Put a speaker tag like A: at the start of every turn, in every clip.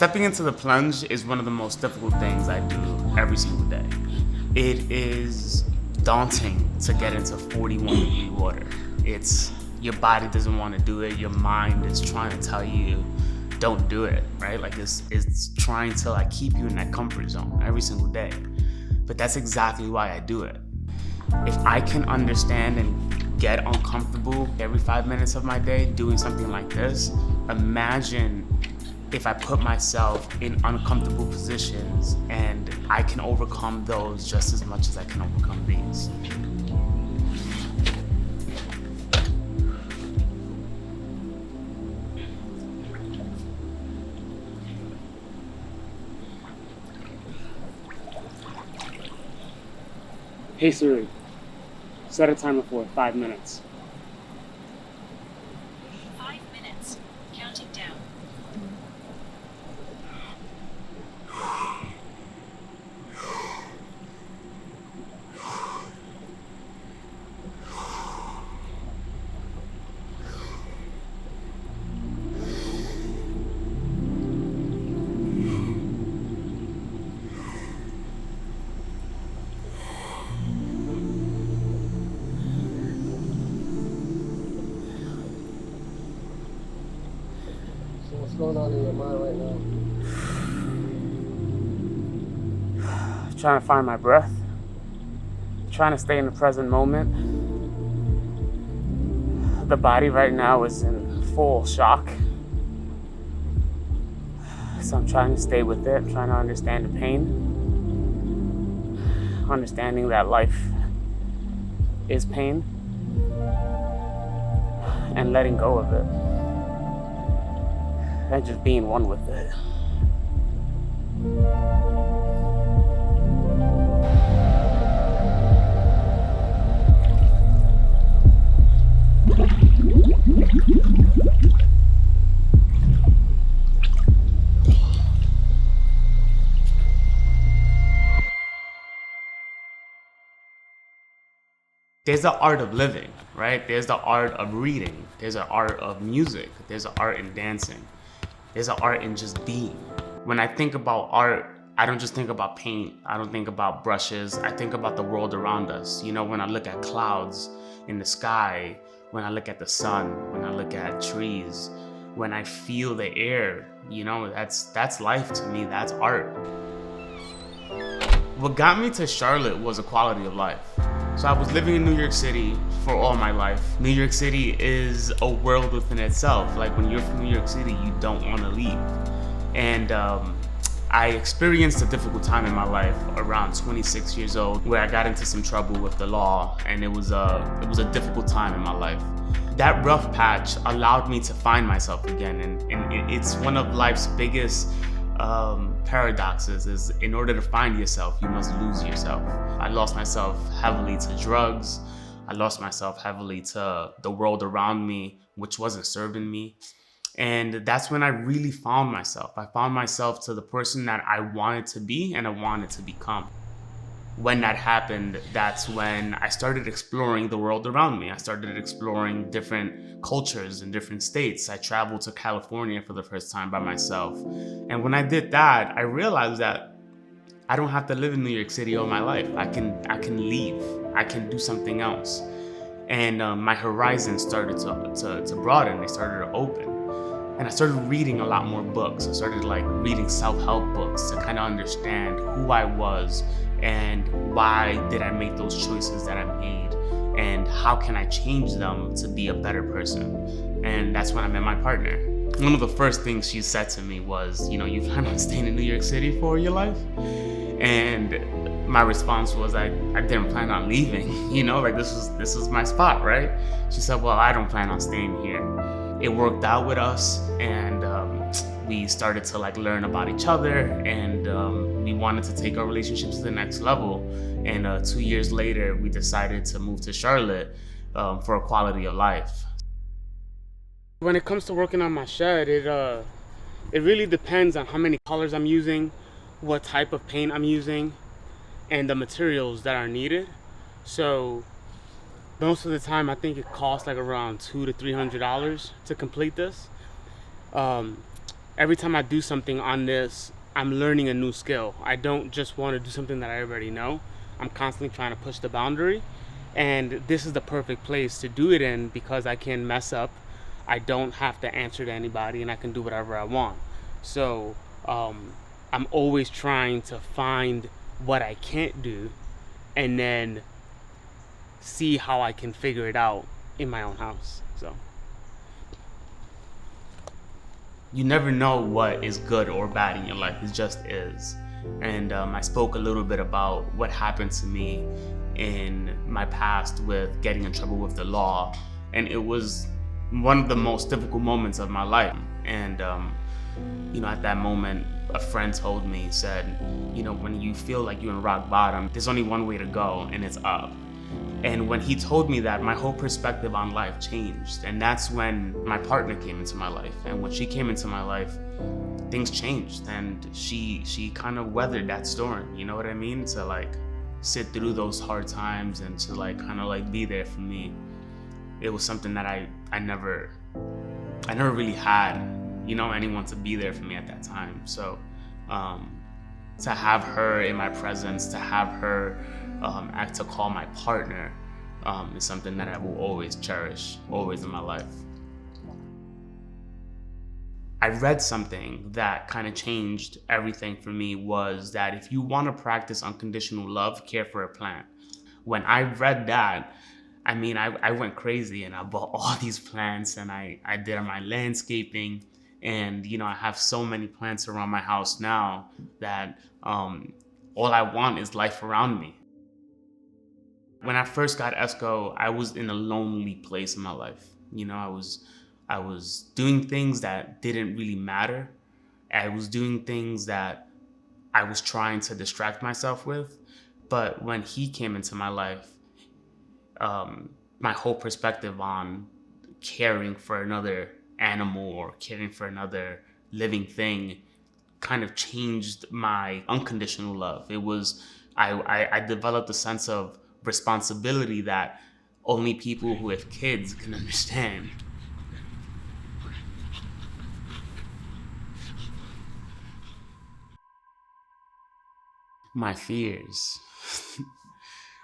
A: Stepping into the plunge is one of the most difficult things I do every single day. It is daunting to get into 41-degree water. Your body doesn't want to do it. Your mind is trying to tell you, don't do it, right? Like it's trying to like keep you in that comfort zone every single day. But that's exactly why I do it. If I can understand and get uncomfortable every 5 minutes of my day doing something like this, imagine if I put myself in uncomfortable positions and I can overcome those just as much as I can overcome these.
B: Hey Siri, set a timer for 5 minutes.
C: 5 minutes, counting down.
D: So what's going on in your mind right now?
B: Trying to find my breath. Trying to stay in the present moment. The body right now is in full shock. So I'm trying to stay with it, trying to understand the pain. Understanding that life is pain. And letting go of it. And just being one with it.
A: There's the art of living, right? There's the art of reading. There's the art of music. There's the art in dancing. There's an art in just being. When I think about art, I don't just think about paint. I don't think about brushes. I think about the world around us. You know, when I look at clouds in the sky, when I look at the sun, when I look at trees, when I feel the air, you know, that's life to me. That's art. What got me to Charlotte was a quality of life. So I was living in New York City for all my life. New York City is a world within itself. Like when you're from New York City, you don't want to leave. And I experienced a difficult time in my life around 26 years old where I got into some trouble with the law, and it was a difficult time in my life. That rough patch allowed me to find myself again, and it's one of life's biggest paradoxes is in order to find yourself, you must lose yourself. I lost myself heavily to drugs. I lost myself heavily to the world around me, which wasn't serving me. And that's when I really found myself. I found myself to the person that I wanted to be and I wanted to become. When that happened, that's when I started exploring the world around me. I started exploring different cultures in different states. I traveled to California for the first time by myself. And when I did that, I realized that I don't have to live in New York City all my life. I can leave. I can do something else. And my horizons started to broaden. They started to open. And I started reading a lot more books. I started reading self-help books to kind of understand who I was and why did I make those choices that I made and how can I change them to be a better person. And that's when I met my partner. One of the first things she said to me was, you plan on staying in New York City for your life? And my response was, I didn't plan on leaving, this was my spot, right? She said, well, I don't plan on staying here. It worked out with us, and we started to learn about each other, and we wanted to take our relationships to the next level. And 2 years later, we decided to move to Charlotte for a quality of life.
B: When it comes to working on my shed, it really depends on how many colors I'm using, what type of paint I'm using, and the materials that are needed. So most of the time, I think it costs around $200 to $300 to complete this. every time I do something on this, I'm learning a new skill. I don't just want to do something that I already know. I'm constantly trying to push the boundary. And this is the perfect place to do it in because I can mess up. I don't have to answer to anybody and I can do whatever I want. So I'm always trying to find what I can't do and then see how I can figure it out in my own house. So
A: you never know what is good or bad in your life. It just is. And I spoke a little bit about what happened to me in my past with getting in trouble with the law. And it was one of the most difficult moments of my life. And, at that moment, a friend told me, said, when you feel like you're in rock bottom, there's only one way to go, and it's up. And when he told me that, my whole perspective on life changed. And that's when my partner came into my life. And when she came into my life, things changed. And she kind of weathered that storm, you know what I mean? To like sit through those hard times and to like kind of like be there for me. It was something that I never really had, anyone to be there for me at that time. So to have her in my presence, to have her act to call my partner is something that I will always cherish, always in my life. I read something that kind of changed everything for me, was that if you want to practice unconditional love, care for a plant. When I read that, I went crazy and I bought all these plants and I did my landscaping. And, I have so many plants around my house now that all I want is life around me. When I first got ESCO, I was in a lonely place in my life. I was doing things that didn't really matter. I was doing things that I was trying to distract myself with. But when he came into my life, my whole perspective on caring for another animal or caring for another living thing kind of changed my unconditional love. It was, I developed a sense of responsibility that only people who have kids can understand. My fears.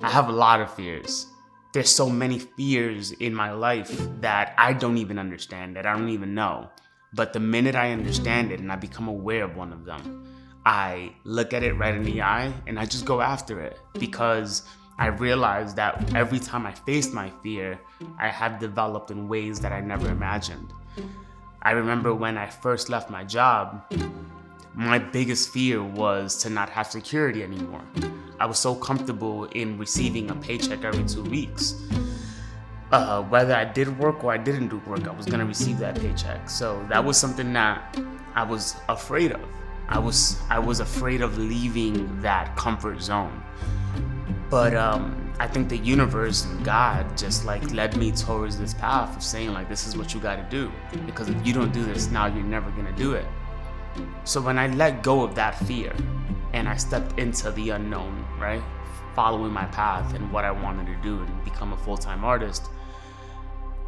A: I have a lot of fears. There's so many fears in my life that I don't even understand, that I don't even know. But the minute I understand it and I become aware of one of them, I look at it right in the eye and I just go after it, because I realized that every time I faced my fear, I have developed in ways that I never imagined. I remember when I first left my job, my biggest fear was to not have security anymore. I was so comfortable in receiving a paycheck every 2 weeks. Whether I did work or I didn't do work, I was gonna receive that paycheck. So that was something that I was afraid of. I was afraid of leaving that comfort zone. But I think the universe and God just like led me towards this path of saying like, this is what you gotta do. Because if you don't do this now, you're never gonna do it. So when I let go of that fear and I stepped into the unknown, right? Following my path and what I wanted to do and become a full-time artist.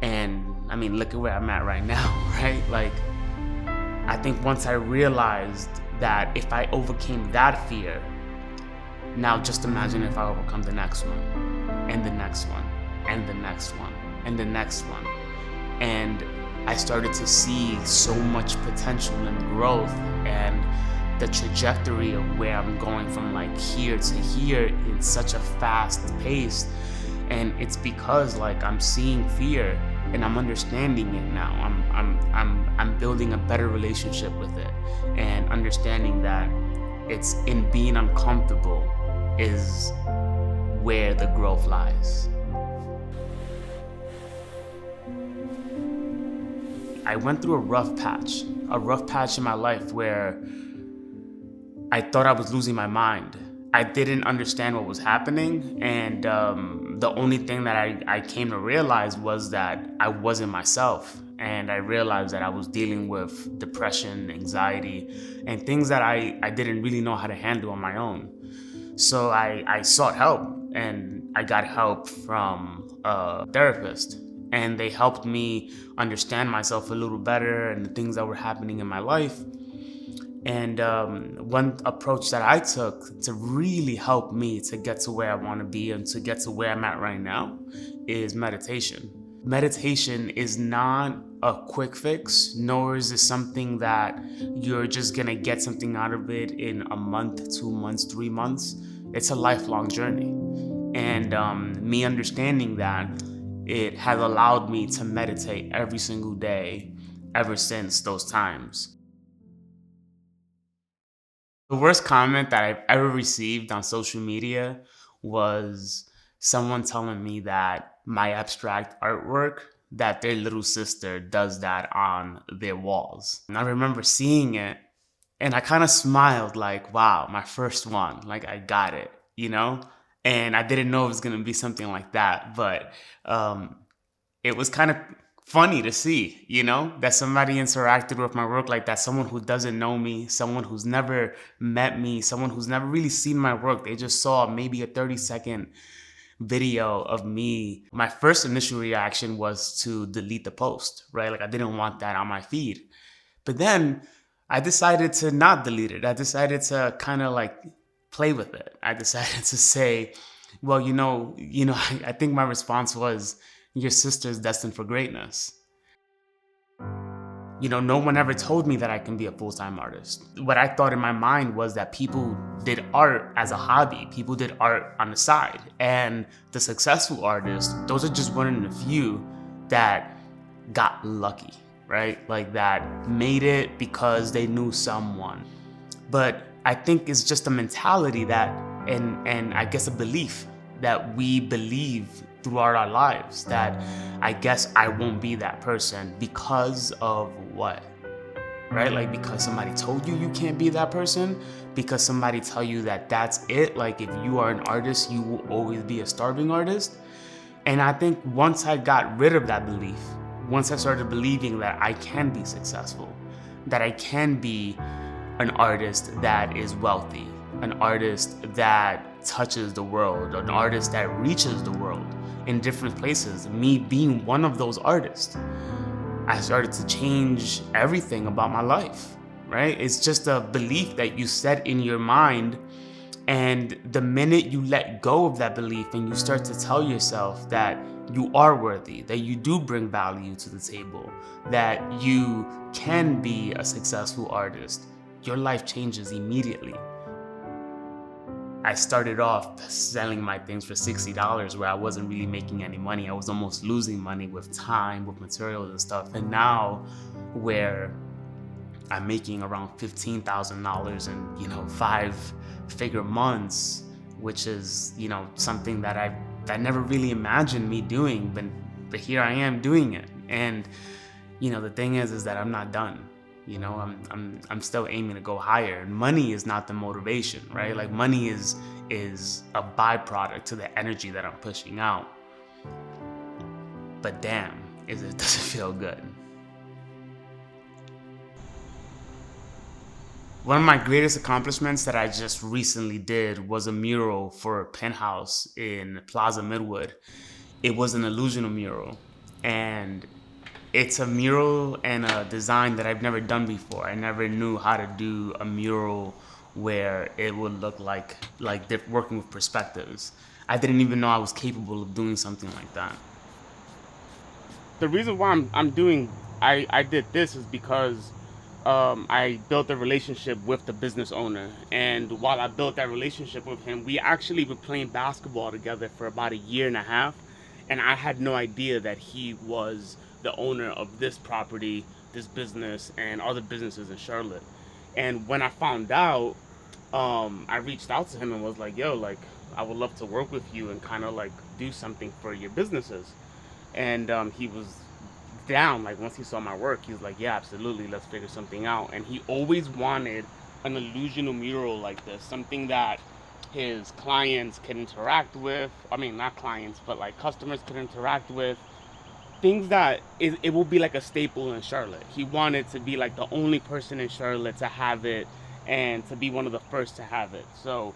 A: And look at where I'm at right now, right? Like, I think once I realized that if I overcame that fear, now just imagine if I overcome the next one, and the next one, and the next one, and the next one. And I started to see so much potential and growth and the trajectory of where I'm going from like here to here in such a fast pace. And it's because like I'm seeing fear and I'm understanding it now. I'm building a better relationship with it and understanding that it's in being uncomfortable is where the growth lies. I went through a rough patch in my life where I thought I was losing my mind. I didn't understand what was happening, and the only thing that I came to realize was that I wasn't myself, and I realized that I was dealing with depression, anxiety, and things that I didn't really know how to handle on my own. So I sought help, and I got help from a therapist. and they helped me understand myself a little better and the things that were happening in my life. And one approach that I took to really help me to get to where I want to be and to get to where I'm at right now is meditation. Meditation is not a quick fix, nor is it something that you're just gonna get something out of it in a month, 2 months, 3 months. It's a lifelong journey. And me understanding that, it has allowed me to meditate every single day ever since those times. The worst comment that I've ever received on social media was someone telling me that my abstract artwork, that their little sister does that on their walls. And I remember seeing it and I kind of smiled like, wow, my first one, like I got it, you know? And I didn't know it was going to be something like that, but it was kind of funny to see, you know, that somebody interacted with my work like that. Someone who doesn't know me, someone who's never met me, someone who's never really seen my work. They just saw maybe a 30-second video of me. My first initial reaction was to delete the post, right? Like I didn't want that on my feed. But then I decided to not delete it. I decided to kind of like play with it. I decided to say, well, I think my response was, your sister's destined for greatness. No one ever told me that I can be a full-time artist. What I thought in my mind was that people did art as a hobby. People did art on the side. And the successful artists, those are just one of the few that got lucky, right? Like that made it because they knew someone. But I think it's just a mentality that, and I guess a belief that we believe throughout our lives, that I guess I won't be that person because of what, right? Like because somebody told you can't be that person, because somebody tell you that that's it, like if you are an artist you will always be a starving artist. And I think once I got rid of that belief, once I started believing that I can be successful, that I can be an artist that is wealthy, an artist that touches the world, an artist that reaches the world in different places, me being one of those artists, I started to change everything about my life, right? It's just a belief that you set in your mind, and the minute you let go of that belief and you start to tell yourself that you are worthy, that you do bring value to the table, that you can be a successful artist, your life changes immediately. I started off selling my things for $60 where I wasn't really making any money. I was almost losing money with time, with materials and stuff. And now where I'm making around $15,000 in, 5-figure months, which is, something that I never really imagined me doing, but here I am doing it. And, the thing is that I'm not done. I'm still aiming to go higher. And money is not the motivation, right? Like money is a byproduct to the energy that I'm pushing out. But damn, does it feel good. One of my greatest accomplishments that I just recently did was a mural for a penthouse in Plaza Midwood. It was an illusional mural, and it's a mural and a design that I've never done before. I never knew how to do a mural where it would look like they're working with perspectives. I didn't even know I was capable of doing something like that.
B: The reason why I did this is because I built a relationship with the business owner, and while I built that relationship with him, we actually been playing basketball together for about a year and a half, and I had no idea that he was the owner of this property, this business, and other businesses in Charlotte. And when I found out, I reached out to him and was like, yo, like, I would love to work with you and kind of like do something for your businesses. And he was down. Like once he saw my work, he was like, yeah, absolutely, let's figure something out. And he always wanted an illusional mural like this, something that his clients can interact with. I mean, not clients, but like customers could interact with. Things that it will be like a staple in Charlotte. He wanted to be like the only person in Charlotte to have it and to be one of the first to have it. So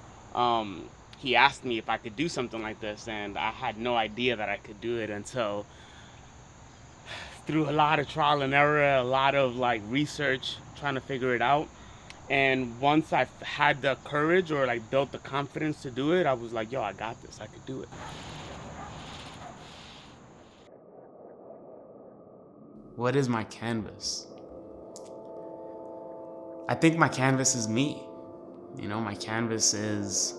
B: he asked me if I could do something like this, and I had no idea that I could do it until through a lot of trial and error, a lot of like research, trying to figure it out. And once I had the courage or like built the confidence to do it, I was like, yo, I got this. I could do it.
A: What is my canvas? I think my canvas is me. You know, my canvas is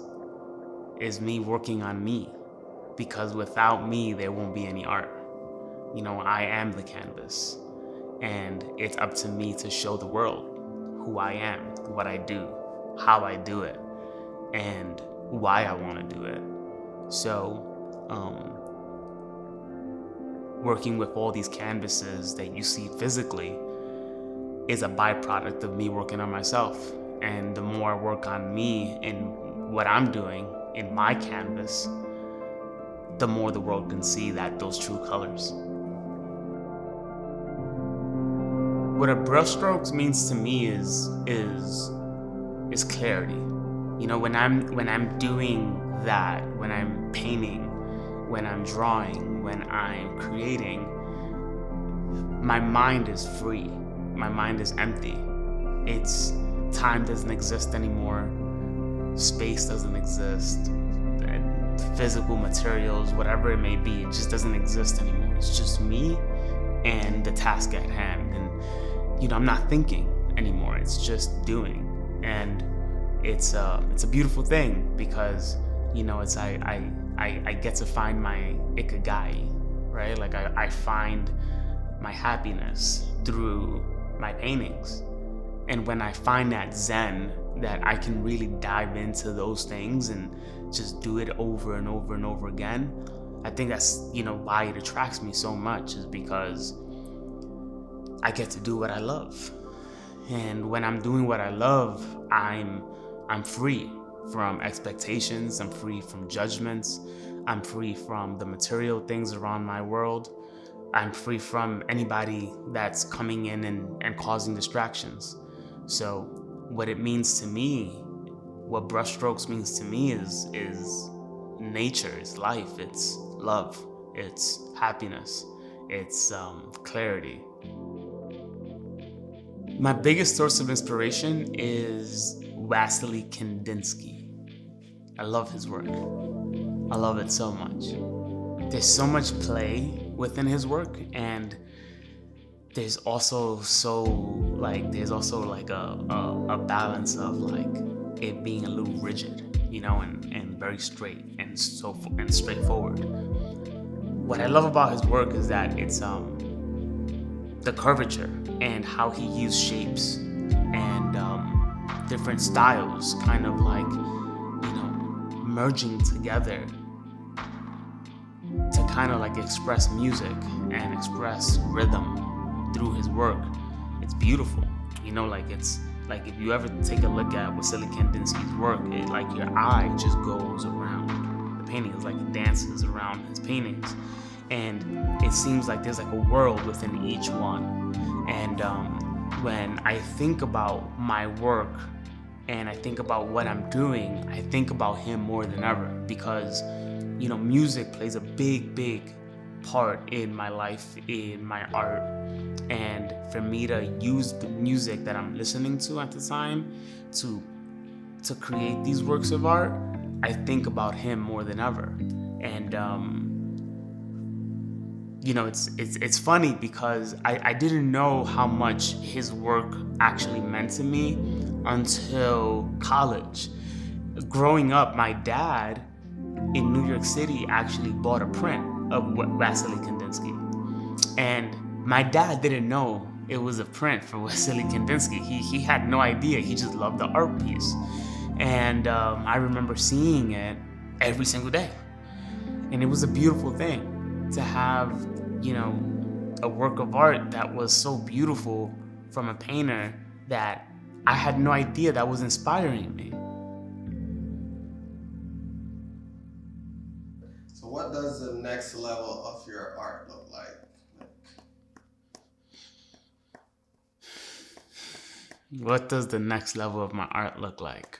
A: me working on me, because without me, there won't be any art. You know, I am the canvas, and it's up to me to show the world who I am, what I do, how I do it, and why I want to do it. So, working with all these canvases that you see physically is a byproduct of me working on myself. And the more I work on me and what I'm doing in my canvas, the more the world can see those true colors. What a brushstrokes means to me is clarity. You know, when I'm doing that, when I'm painting, when I'm drawing, when I'm creating, my mind is free. My mind is empty. Time doesn't exist anymore. Space doesn't exist. Physical materials, whatever it may be, it just doesn't exist anymore. It's just me and the task at hand. And, you know, I'm not thinking anymore. It's just doing. And it's a beautiful thing, because, you know, it's I get to find my ikigai, right? Like I find my happiness through my paintings. And when I find that zen, that I can really dive into those things and just do it over and over and over again, I think that's, you know, why it attracts me so much, is because I get to do what I love. And when I'm doing what I love, I'm free from expectations, I'm free from judgments, I'm free from the material things around my world, I'm free from anybody that's coming in and causing distractions. So what it means to me, what brushstrokes means to me is nature, it's life, it's love, it's happiness, it's clarity. My biggest source of inspiration is Vasily Kandinsky. I love his work. I love it so much. There's so much play within his work, and there's also a balance of like it being a little rigid, you know, and very straight and straightforward. What I love about his work is that it's the curvature and how he used shapes and different styles, kind of like, you know, merging together to kind of like express music and express rhythm through his work. It's beautiful, you know, like it's like if you ever take a look at Vasily Kandinsky's work, it like your eye just goes around the painting. It's like it dances around his paintings, and it seems like there's like a world within each one. And when I think about my work and I think about what I'm doing, I think about him more than ever, because, you know, music plays a big part in my life, in my art. And for me to use the music that I'm listening to at the time to create these works of art, I think about him more than ever. And you know, it's funny because I didn't know how much his work actually meant to me until college. Growing up, my dad in New York City actually bought a print of Vasily Kandinsky. And my dad didn't know it was a print for Vasily Kandinsky. He had no idea. He just loved the art piece. And I remember seeing it every single day. And it was a beautiful thing to have, you know, a work of art that was so beautiful from a painter that I had no idea that was inspiring me.
E: So what does the next level of your art look like?
A: What does the next level of my art look like?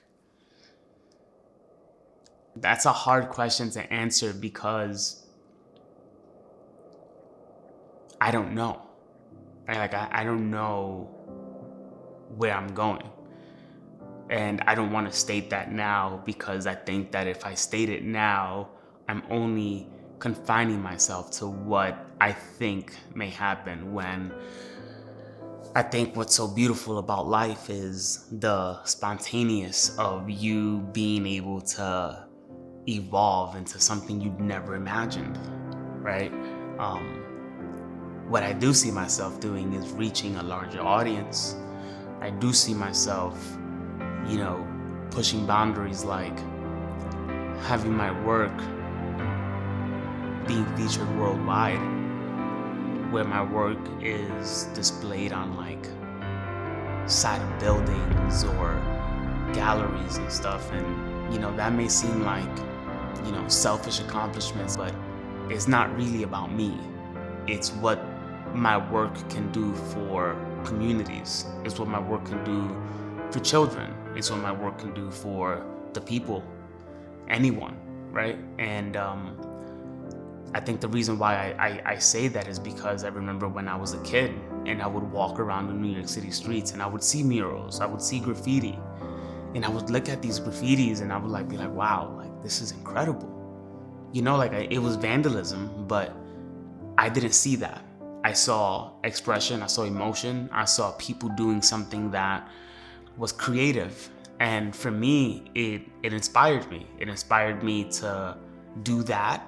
A: That's a hard question to answer because I don't know. Like I don't know where I'm going. And I don't want to state that now, because I think that if I state it now, I'm only confining myself to what I think may happen, when I think what's so beautiful about life is the spontaneous of you being able to evolve into something you'd never imagined, right? What I do see myself doing is reaching a larger audience. I do see myself, pushing boundaries, like having my work being featured worldwide, where my work is displayed on like side of buildings or galleries and stuff. And that may seem like selfish accomplishments, but it's not really about me. It's what my work can do for communities. It's what my work can do for children. It's what my work can do for the people, anyone, right? And I think the reason why I say that is because I remember when I was a kid and I would walk around the New York City streets and I would see murals, I would see graffiti, and I would look at these graffitis and I would be like, wow, like this is incredible. It was vandalism, but I didn't see that. I saw expression, I saw emotion, I saw people doing something that was creative. And for me, it inspired me. It inspired me to do that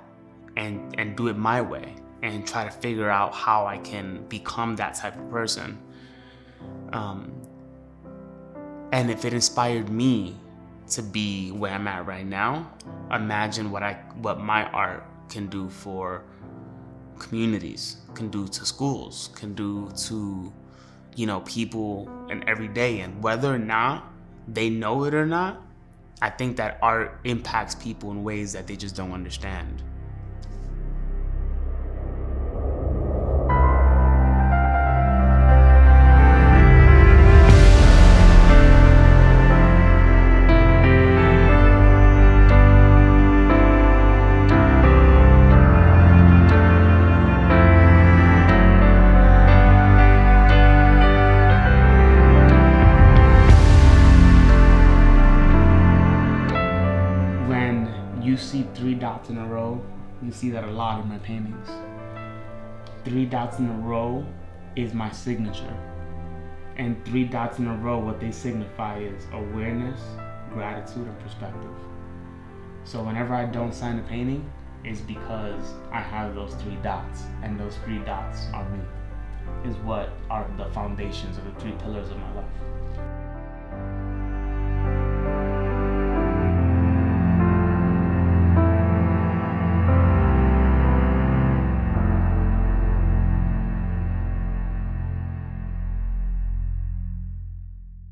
A: and do it my way and try to figure out how I can become that type of person. And if it inspired me to be where I'm at right now, imagine what my art can do for communities, can do to schools, can do to people in every day. And whether or not they know it or not, I think that art impacts people in ways that they just don't understand. You see 3 dots in a row, you see that a lot in my paintings. 3 dots in a row is my signature. And 3 dots in a row, what they signify is awareness, gratitude, and perspective. So whenever I don't sign a painting, it's because I have those 3 dots, and those 3 dots are me, is what are the foundations of the 3 pillars of my life.